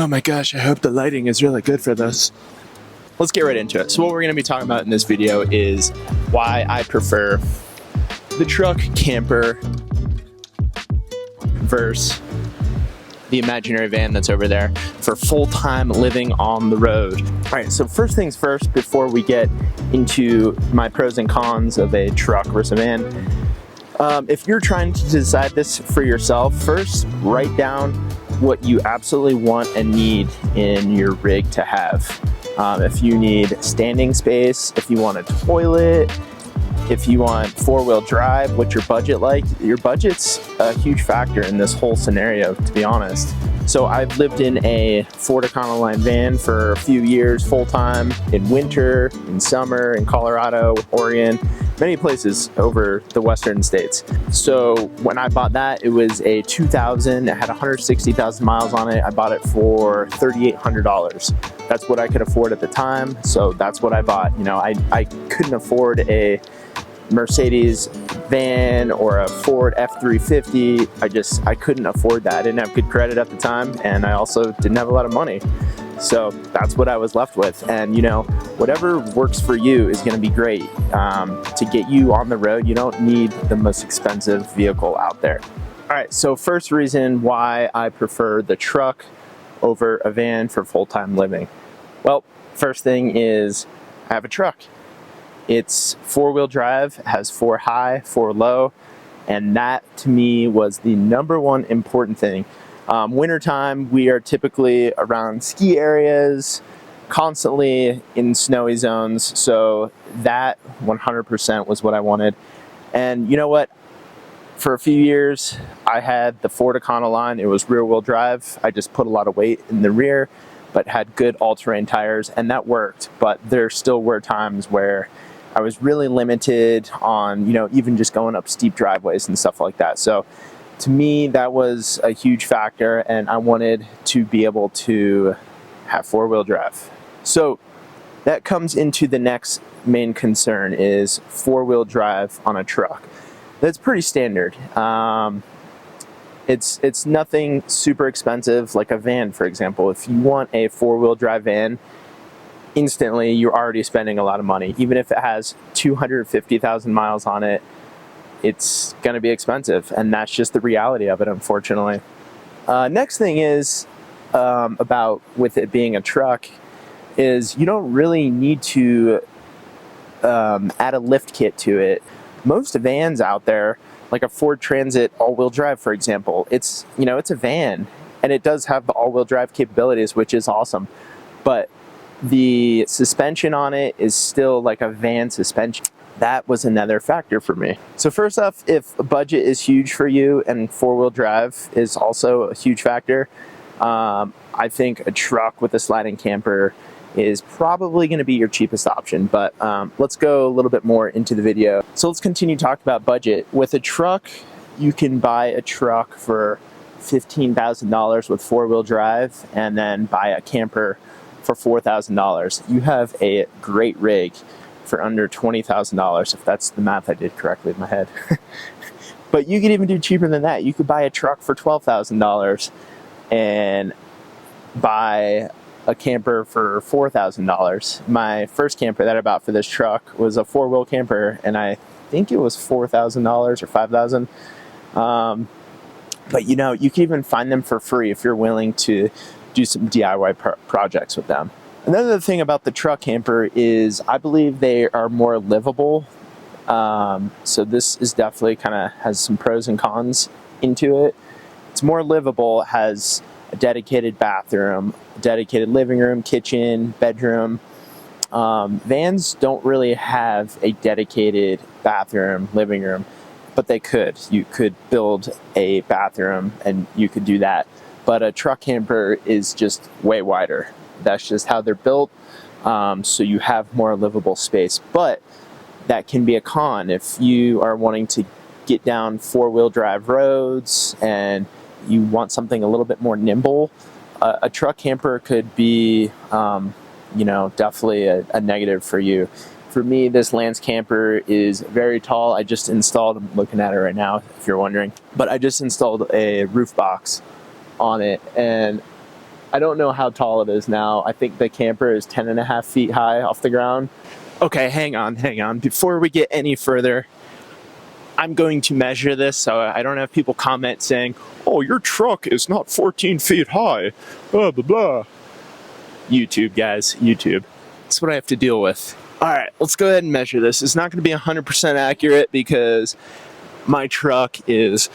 Oh my gosh, I hope the lighting is really good for this. Let's get right into it. So what we're going to be talking about in this video is why I prefer the truck camper versus the imaginary van that's over there for full-time living on the road. All right, so first things first, before we get into my pros and cons of a truck versus a van, if you're trying to decide this for yourself, first write down what you absolutely want and need in your rig to have. If you need standing space, if you want a toilet, if you want four-wheel drive, what's your budget like? Your budget's a huge factor in this whole scenario, to be honest. So I've lived in a Ford Econoline van for a few years, full-time, in winter, in summer, in Colorado, Oregon, many places over the western states. So when I bought that, it was a 2000, it had 160,000 miles on it. I bought it for $3,800. That's what I could afford at the time, so that's what I bought. You know, I couldn't afford a Mercedes van or a Ford F350. I couldn't afford that. I didn't have good credit at the time, and I also didn't have a lot of money. So that's what I was left with. And you know, whatever works for you is going to be great. To get you on the road, you don't need the most expensive vehicle out there. All right, so first reason why I prefer the truck over a van for full-time living. Well, first thing is I have a truck. It's four-wheel drive, has 4 high, 4 low, and that to me was the number one important thing. Wintertime, we are typically around ski areas, constantly in snowy zones, so that 100% was what I wanted. And you know what? For a few years, I had the Ford Econoline. It was rear-wheel drive. I just put a lot of weight in the rear, but had good all-terrain tires, and that worked. But there still were times where I was really limited on, you know, even just going up steep driveways and stuff like that. So to me, that was a huge factor, and I wanted to be able to have four-wheel drive. So that comes into the next main concern, is four-wheel drive on a truck. That's pretty standard. It's nothing super expensive like a van, for example. If you want a four-wheel drive van, instantly you're already spending a lot of money. Even if it has 250,000 miles on it, it's going to be expensive, and that's just the reality of it, unfortunately. Next thing is about with it being a truck is you don't really need to add a lift kit to it. Most vans out there, like a Ford Transit all-wheel drive, for example, it's, you know, it's a van, and it does have the all-wheel drive capabilities, which is awesome, but the suspension on it is still like a van suspension. That was another factor for me. So first off, if a budget is huge for you and four-wheel drive is also a huge factor, I think a truck with a sliding camper is probably going to be your cheapest option. But let's go a little bit more into the video. So let's continue talking about budget. With a truck, you can buy a truck for $15,000 with four-wheel drive, and then buy a camper for $4,000. You have a great rig for under $20,000, if that's the math I did correctly in my head. But you could even do cheaper than that. You could buy a truck for $12,000 and buy a camper for $4,000. My first camper that I bought for this truck was a four-wheel camper, and I think it was $4,000 or $5,000. But you know, you can even find them for free if you're willing to do some DIY projects with them. Another thing about the truck camper is I believe they are more livable. So this is definitely kind of has some pros and cons into it. It's more livable, it has a dedicated bathroom, a dedicated living room, kitchen, bedroom. Vans don't really have a dedicated bathroom, living room, but they could. You could build a bathroom and you could do that. But a truck camper is just way wider. That's just how they're built. So you have more livable space. But that can be a con if you are wanting to get down four-wheel drive roads and you want something a little bit more nimble. A truck camper could be, you know, definitely a negative for you. For me, this Lance camper is very tall. I just installed, I'm looking at it right now if you're wondering, but I just installed a roof box on it, and I don't know how tall it is now. I think the camper is 10.5 feet high off the ground. Okay, hang on. Before we get any further, I'm going to measure this so I don't have people comment saying, oh, your truck is not 14 feet high, blah, blah, blah. YouTube, guys, YouTube. That's what I have to deal with. All right, let's go ahead and measure this. It's not going to be 100% accurate because my truck is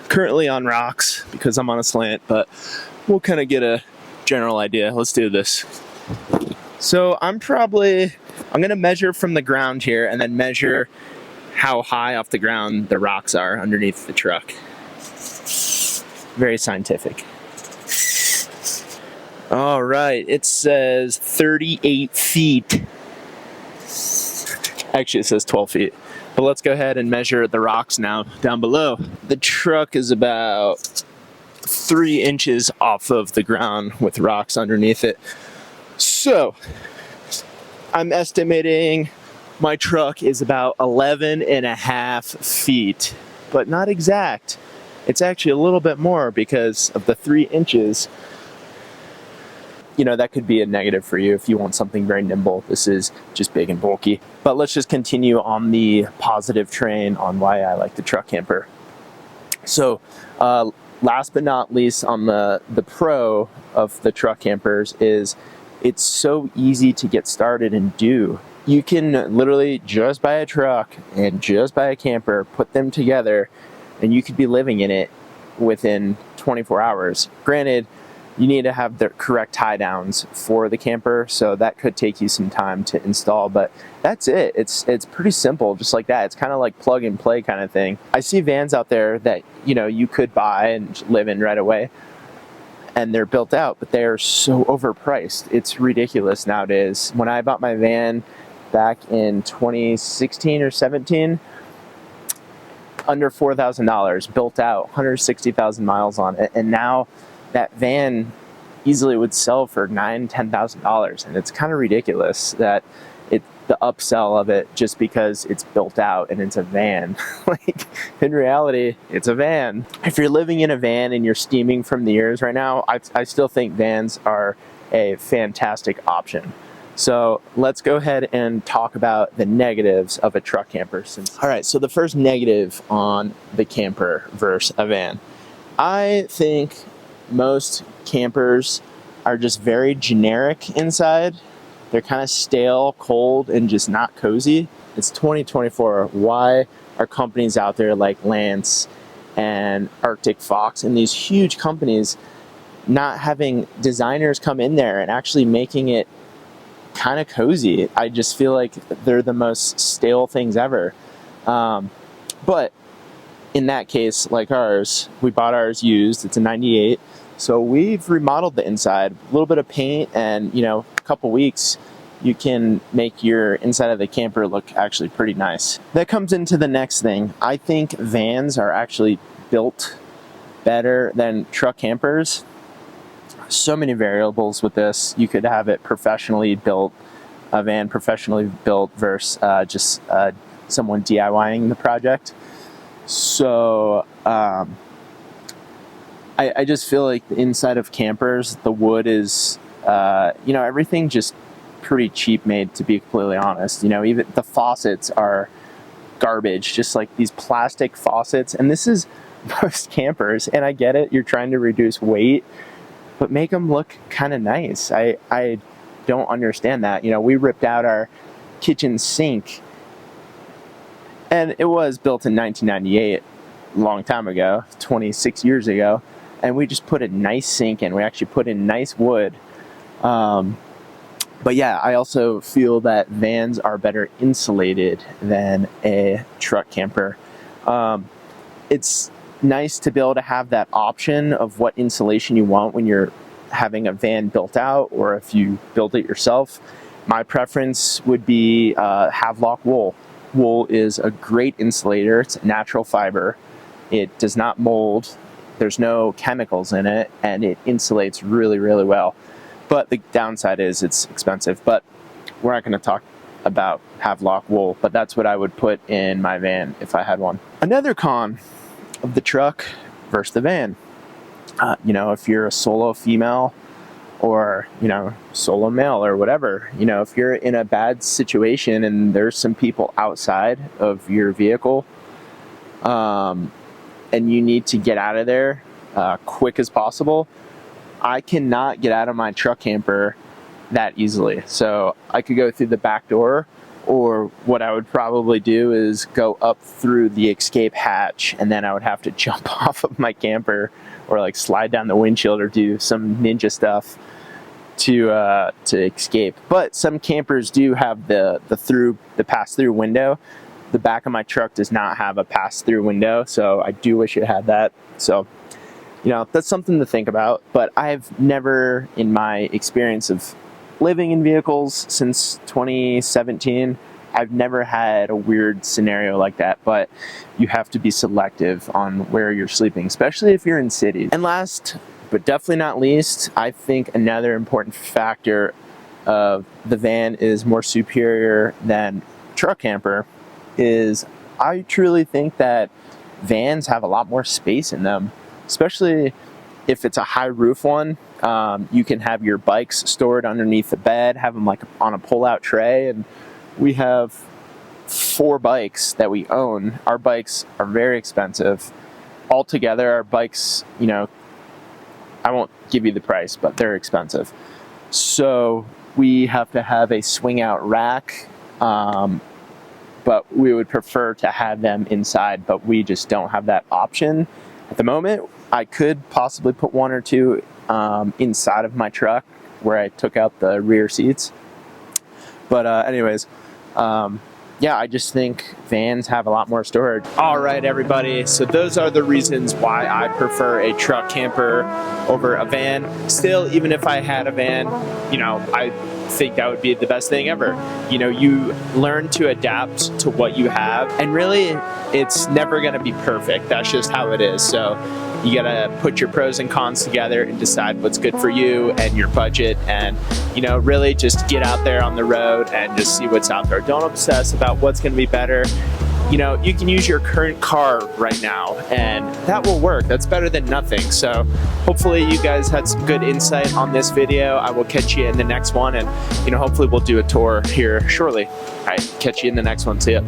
currently on rocks because I'm on a slant, but we'll kind of get a general idea. Let's do this. So I'm going to measure from the ground here and then measure how high off the ground the rocks are underneath the truck. Very scientific. All right, it says 38 feet. Actually, it says 12 feet. But let's go ahead and measure the rocks now down below. The truck is about 3 inches off of the ground with rocks underneath it. So I'm estimating my truck is about 11.5 feet, but not exact. It's actually a little bit more because of the 3 inches. You know, that could be a negative for you if you want something very nimble. This is just big and bulky. But let's just continue on the positive train on why I like the truck camper. So last but not least on the pro of the truck campers is it's so easy to get started and do. You can literally just buy a truck and just buy a camper, put them together, and you could be living in it within 24 hours. Granted, you need to have the correct tie downs for the camper, so that could take you some time to install, but that's it. It's pretty simple, just like that. It's kind of like plug and play kind of thing. I see vans out there that, you know, you could buy and live in right away, and they're built out, but they're so overpriced. It's ridiculous nowadays. When I bought my van back in 2016 or 17, under $4,000, built out, 160,000 miles on it, and now that van easily would sell for $9,000-$10,000, and it's kind of ridiculous that the upsell of it just because it's built out and it's a van. Like, in reality, it's a van. If you're living in a van and you're steaming from the ears right now, I still think vans are a fantastic option. So let's go ahead and talk about the negatives of a truck camper. All right, so the first negative on the camper versus a van. I think most campers are just very generic inside. They're kind of stale, cold, and just not cozy. It's 2024. Why are companies out there like Lance and Arctic Fox and these huge companies not having designers come in there and actually making it kind of cozy? I just feel like they're the most stale things ever. But in that case, like ours, we bought ours used. It's a 98. So we've remodeled the inside, a little bit of paint, and, you know, a couple weeks, you can make your inside of the camper look actually pretty nice. That comes into the next thing. I think vans are actually built better than truck campers. So many variables with this. You could have it professionally built, a van professionally built versus just someone DIYing the project. So I just feel like the inside of campers, the wood is, you know, everything just pretty cheap made, to be completely honest. You know, even the faucets are garbage, just like these plastic faucets. And this is most campers, and I get it, you're trying to reduce weight, but make them look kind of nice. I don't understand that. You know, we ripped out our kitchen sink, and it was built in 1998, a long time ago, 26 years ago, and we just put a nice sink in. We actually put in nice wood. But yeah, I also feel that vans are better insulated than a truck camper. It's nice to be able to have that option of what insulation you want when you're having a van built out, or if you build it yourself. My preference would be Havelock wool. Wool is a great insulator. It's a natural fiber. It does not mold. There's no chemicals in it, and it insulates really, really well. But the downside is it's expensive. But we're not going to talk about Havelock wool, but that's what I would put in my van if I had one. Another con of the truck versus the van. You know, if you're a solo female or, you know, solo male or whatever, you know, if you're in a bad situation and there's some people outside of your vehicle, and you need to get out of there quick as possible, I cannot get out of my truck camper that easily. So I could go through the back door, or what I would probably do is go up through the escape hatch, and then I would have to jump off of my camper or like slide down the windshield or do some ninja stuff to escape. But some campers do have the pass-through window. The back of my truck does not have a pass-through window, so I do wish it had that. So, you know, that's something to think about. But I've never, in my experience of living in vehicles since 2017, I've never had a weird scenario like that. But you have to be selective on where you're sleeping, especially if you're in cities. And last, but definitely not least, I think another important factor of the van is more superior than truck camper is I truly think that vans have a lot more space in them, especially if it's a high roof one. You can have your bikes stored underneath the bed, have them like on a pull-out tray. And we have 4 bikes that we own. Our bikes are very expensive. Altogether, our bikes, you know, I won't give you the price, but they're expensive. So we have to have a swing-out rack, but we would prefer to have them inside, but we just don't have that option at the moment. I could possibly put 1 or 2 inside of my truck where I took out the rear seats. But anyways, yeah, I just think vans have a lot more storage. All right, everybody. So those are the reasons why I prefer a truck camper over a van. Still, even if I had a van, you know, I think that would be the best thing ever. You know, you learn to adapt to what you have, and really, it's never going to be perfect. That's just how it is. So you gotta put your pros and cons together and decide what's good for you and your budget, and, you know, really just get out there on the road and just see what's out there. Don't obsess about what's gonna be better. You know, you can use your current car right now and that will work. That's better than nothing. So hopefully you guys had some good insight on this video. I will catch you in the next one, and, you know, hopefully we'll do a tour here shortly. All right, catch you in the next one. See ya.